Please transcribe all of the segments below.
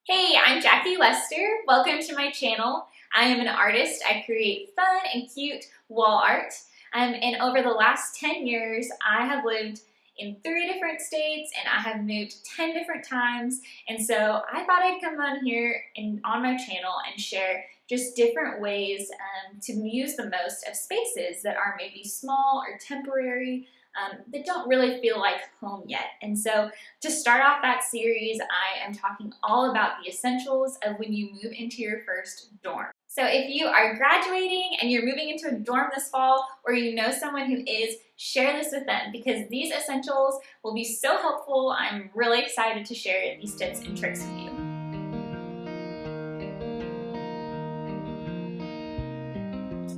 Hey, I'm Jackie Lester. Welcome to my channel. I am an artist. I create fun and cute wall art. And over the last 10 years, I have lived in 3 different states and I have moved 10 different times. And so I thought I'd come on here and on my channel and share just different ways to use the most of spaces that are maybe small or temporary, that don't really feel like home yet. And so to start off that series, I am talking all about the essentials of when you move into your first dorm. So if you are graduating and you're moving into a dorm this fall, or you know someone who is, share this with them because these essentials will be so helpful. I'm really excited to share these tips and tricks with you.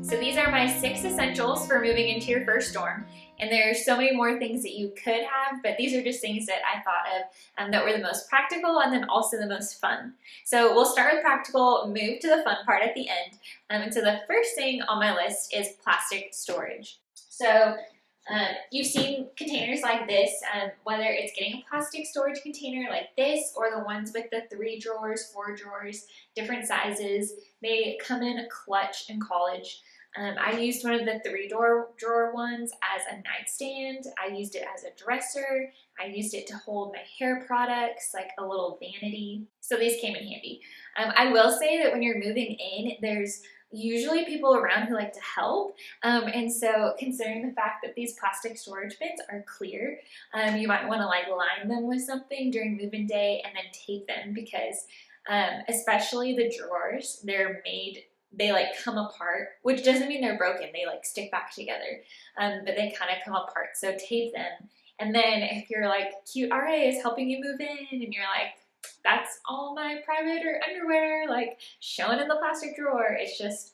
So these are my 6 essentials for moving into your first dorm. And there are so many more things that you could have, but these are just things that I thought of that were the most practical and then also the most fun. So we'll start with practical, move to the fun part at the end. And so the first thing on my list is plastic storage. So you've seen containers like this, whether it's getting a plastic storage container like this or the ones with the 3 drawers, 4 drawers, different sizes. They come in clutch in college. I used one of the 3 drawer ones as a nightstand. I used it as a dresser. I used it to hold my hair products, like a little vanity. So these came in handy. I will say that when you're moving in, there's usually people around who like to help. And so considering the fact that these plastic storage bins are clear, you might want to like line them with something during move-in day and then tape them because especially the drawers, they like come apart, which doesn't mean they're broken. They like stick back together, but they kind of come apart. So tape them. And then if you're like, cute RA is helping you move in and you're like, that's all my private or underwear, like showing in the plastic drawer. It's just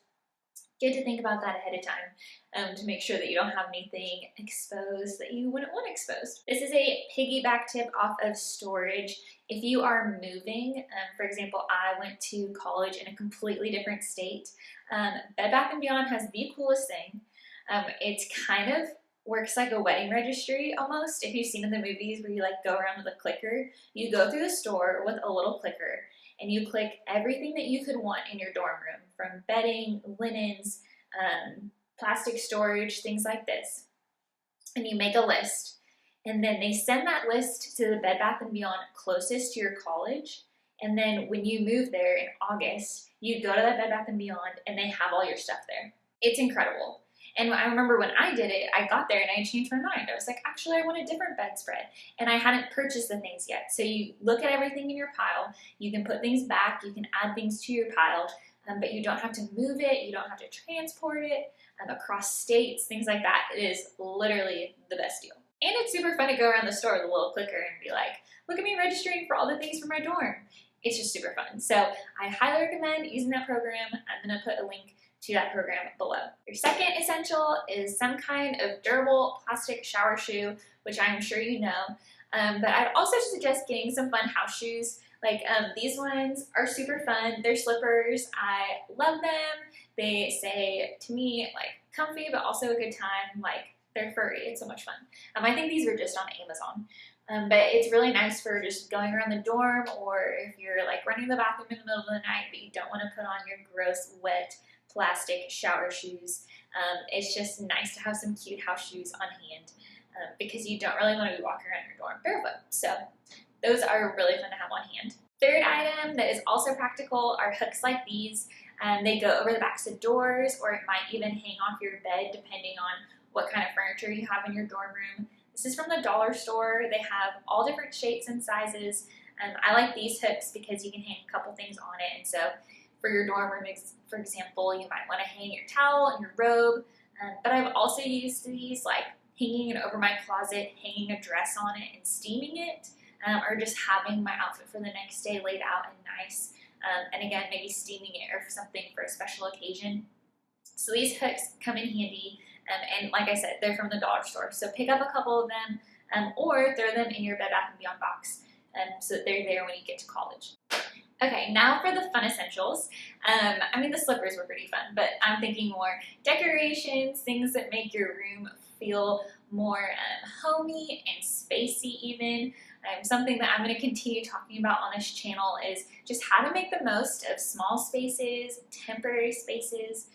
good to think about that ahead of time to make sure that you don't have anything exposed that you wouldn't want exposed. This is a piggyback tip off of storage. If you are moving, for example, I went to college in a completely different state. Bed Bath & Beyond has the coolest thing. It's kind of works like a wedding registry almost. If you've seen in the movies where you like go around with a clicker, you go through the store with a little clicker and you click everything that you could want in your dorm room, from bedding, linens, plastic storage, things like this. And you make a list. And then they send that list to the Bed Bath & Beyond closest to your college. And then when you move there in August, you go to that Bed Bath & Beyond and they have all your stuff there. It's incredible. And I remember when I did it, I got there and I changed my mind. I was like, actually, I want a different bedspread. And I hadn't purchased the things yet. So you look at everything in your pile. You can put things back. You can add things to your pile. But you don't have to move it. You don't have to transport it across states, things like that. It is literally the best deal. And it's super fun to go around the store with a little clicker and be like, look at me registering for all the things for my dorm. It's just super fun. So I highly recommend using that program. I'm going to put a link to that program below. Your second essential is some kind of durable plastic shower shoe, which I'm sure you know. But I'd also suggest getting some fun house shoes. Like these ones are super fun. They're slippers. I love them. They say, to me, like comfy, but also a good time. Like they're furry. It's so much fun. I think these were just on Amazon. But it's really nice for just going around the dorm, or if you're like running the bathroom in the middle of the night, but you don't want to put on your gross, wet, plastic shower shoes. It's just nice to have some cute house shoes on hand because you don't really want to be walking around your dorm barefoot. So those are really fun to have on hand. Third item that is also practical are hooks like these. They go over the backs of doors, or it might even hang off your bed depending on what kind of furniture you have in your dorm room. This is from the dollar store. They have all different shapes and sizes. I like these hooks because you can hang a couple things on it. And so for your dorm room, for example, you might want to hang your towel and your robe. But I've also used these like hanging it over my closet, hanging a dress on it and steaming it, or just having my outfit for the next day laid out and nice. And again, maybe steaming it or something for a special occasion. So these hooks come in handy. And like I said, they're from the dollar store. So pick up a couple of them or throw them in your Bed Bath & Beyond box so that they're there when you get to college. Okay, now for the fun essentials. I mean, the slippers were pretty fun, but I'm thinking more decorations, things that make your room feel more homey and spacey even. Something that I'm going to continue talking about on this channel is just how to make the most of small spaces, temporary spaces,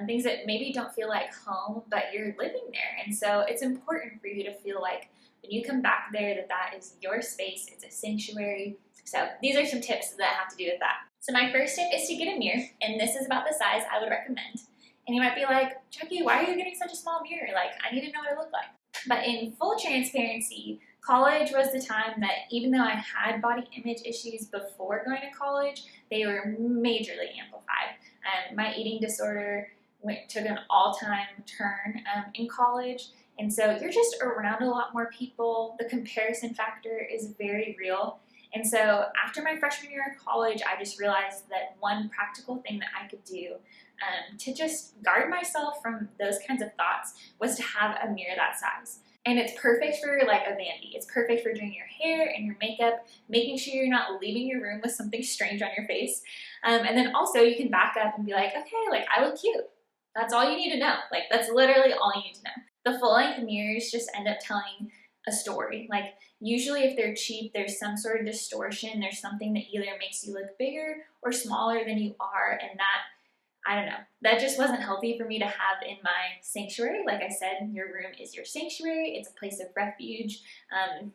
things that maybe don't feel like home, but you're living there. And so it's important for you to feel like when you come back there that is your space, it's a sanctuary. So these are some tips that have to do with that. So my first tip is to get a mirror, and this is about the size I would recommend. And you might be like, Jackie, why are you getting such a small mirror? Like, I need to know what I look like. But in full transparency, college was the time that even though I had body image issues before going to college, they were majorly amplified. My eating disorder took an all-time turn in college. And so you're just around a lot more people. The comparison factor is very real. And so after my freshman year of college, I just realized that one practical thing that I could do to just guard myself from those kinds of thoughts was to have a mirror that size. And it's perfect for like a vanity. It's perfect for doing your hair and your makeup, making sure you're not leaving your room with something strange on your face. And then also you can back up and be like, okay, like I look cute. That's all you need to know. Like that's literally all you need to know. The full length mirrors just end up telling a story. Like usually if they're cheap, there's some sort of distortion. There's something that either makes you look bigger or smaller than you are, and that, I don't know, that just wasn't healthy for me to have in my sanctuary. Like I said, your room is your sanctuary. It's a place of refuge.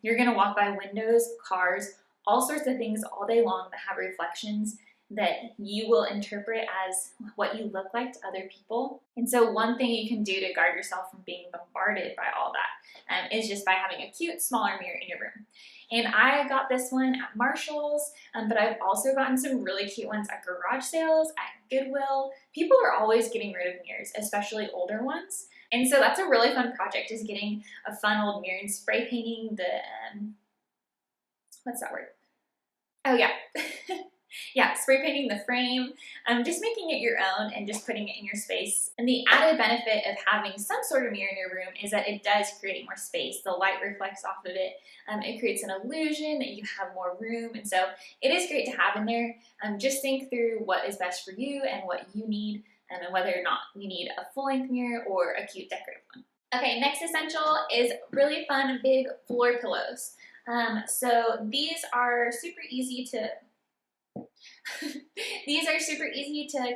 You're gonna walk by windows, cars, all sorts of things all day long that have reflections that you will interpret as what you look like to other people. And so one thing you can do to guard yourself from being bombarded by all that is just by having a cute, smaller mirror in your room. And I got this one at Marshall's, but I've also gotten some really cute ones at garage sales, at Goodwill. People are always getting rid of mirrors, especially older ones. And so that's a really fun project, is getting a fun old mirror and spray painting the, what's that word? Oh yeah. Yeah, spray painting the frame, just making it your own and just putting it in your space. And the added benefit of having some sort of mirror in your room is that it does create more space. The light reflects off of it. It creates an illusion that you have more room. And so it is great to have in there. Just think through what is best for you and what you need, and whether or not you need a full-length mirror or a cute decorative one. Okay, next essential is really fun big floor pillows. So these are super easy to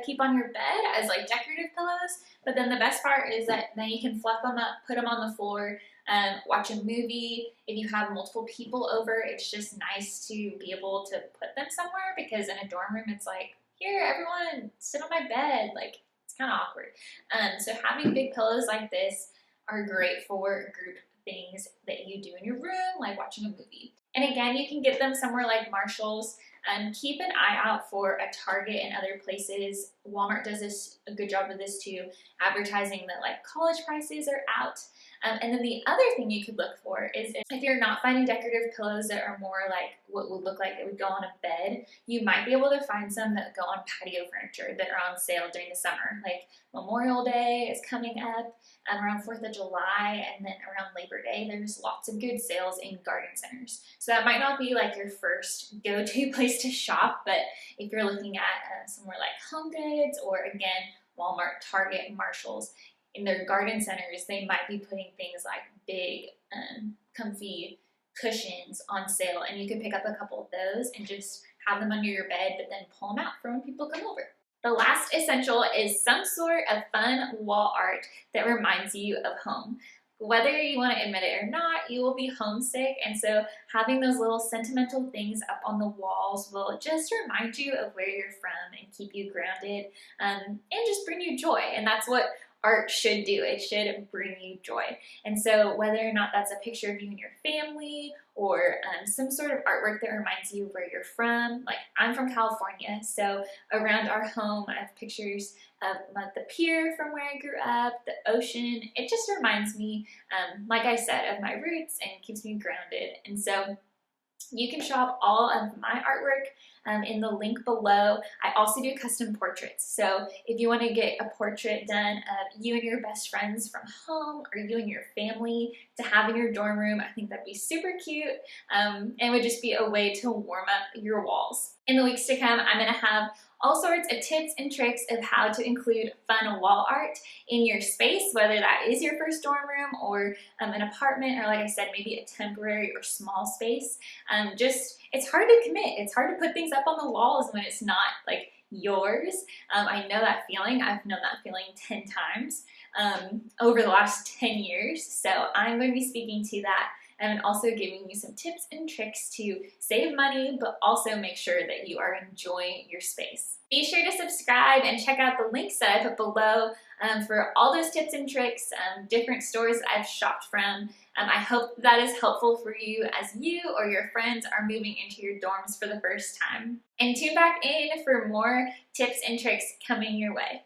keep on your bed as like decorative pillows, but then the best part is that then you can fluff them up, put them on the floor, watch a movie. If you have multiple people over, it's just nice to be able to put them somewhere, because in a dorm room it's like, here, everyone sit on my bed. Like, it's kind of awkward. So having big pillows like this are great for group things that you do in your room, like watching a movie. And again, you can get them somewhere like Marshall's. Keep an eye out for a Target and other places. Walmart does a good job of this too, advertising that like college prices are out. And then the other thing you could look for is if you're not finding decorative pillows that are more like what would look like it would go on a bed, you might be able to find some that go on patio furniture that are on sale during the summer. Like Memorial Day is coming up, around 4th of July, and then around Labor Day, there's lots of good sales in garden centers. So that might not be like your first go-to place to shop, but if you're looking at somewhere like Home Goods, or again, Walmart, Target, Marshall's, in their garden centers, they might be putting things like big, comfy cushions on sale, and you can pick up a couple of those and just have them under your bed, but then pull them out for when people come over. The last essential is some sort of fun wall art that reminds you of home. Whether you want to admit it or not, you will be homesick, and so having those little sentimental things up on the walls will just remind you of where you're from and keep you grounded, and just bring you joy. And that's what art should do. It should bring you joy. And so whether or not that's a picture of you and your family, or some sort of artwork that reminds you where you're from. Like, I'm from California, so around our home I have pictures of the pier from where I grew up, the ocean. It just reminds me, like I said, of my roots and keeps me grounded. And so you can shop all of my artwork in the link below. I also do custom portraits. So if you want to get a portrait done of you and your best friends from home, or you and your family to have in your dorm room, I think that'd be super cute, and would just be a way to warm up your walls. In the weeks to come, I'm going to have all sorts of tips and tricks of how to include fun wall art in your space, whether that is your first dorm room or an apartment, or like I said, maybe a temporary or small space. It's hard to commit. It's hard to put things up on the walls when it's not like yours. I know that feeling. I've known that feeling 10 times over the last 10 years. So I'm going to be speaking to that and also giving you some tips and tricks to save money, but also make sure that you are enjoying your space. Be sure to subscribe and check out the links that I put below for all those tips and tricks, different stores that I've shopped from. I hope that is helpful for you as you or your friends are moving into your dorms for the first time. And tune back in for more tips and tricks coming your way.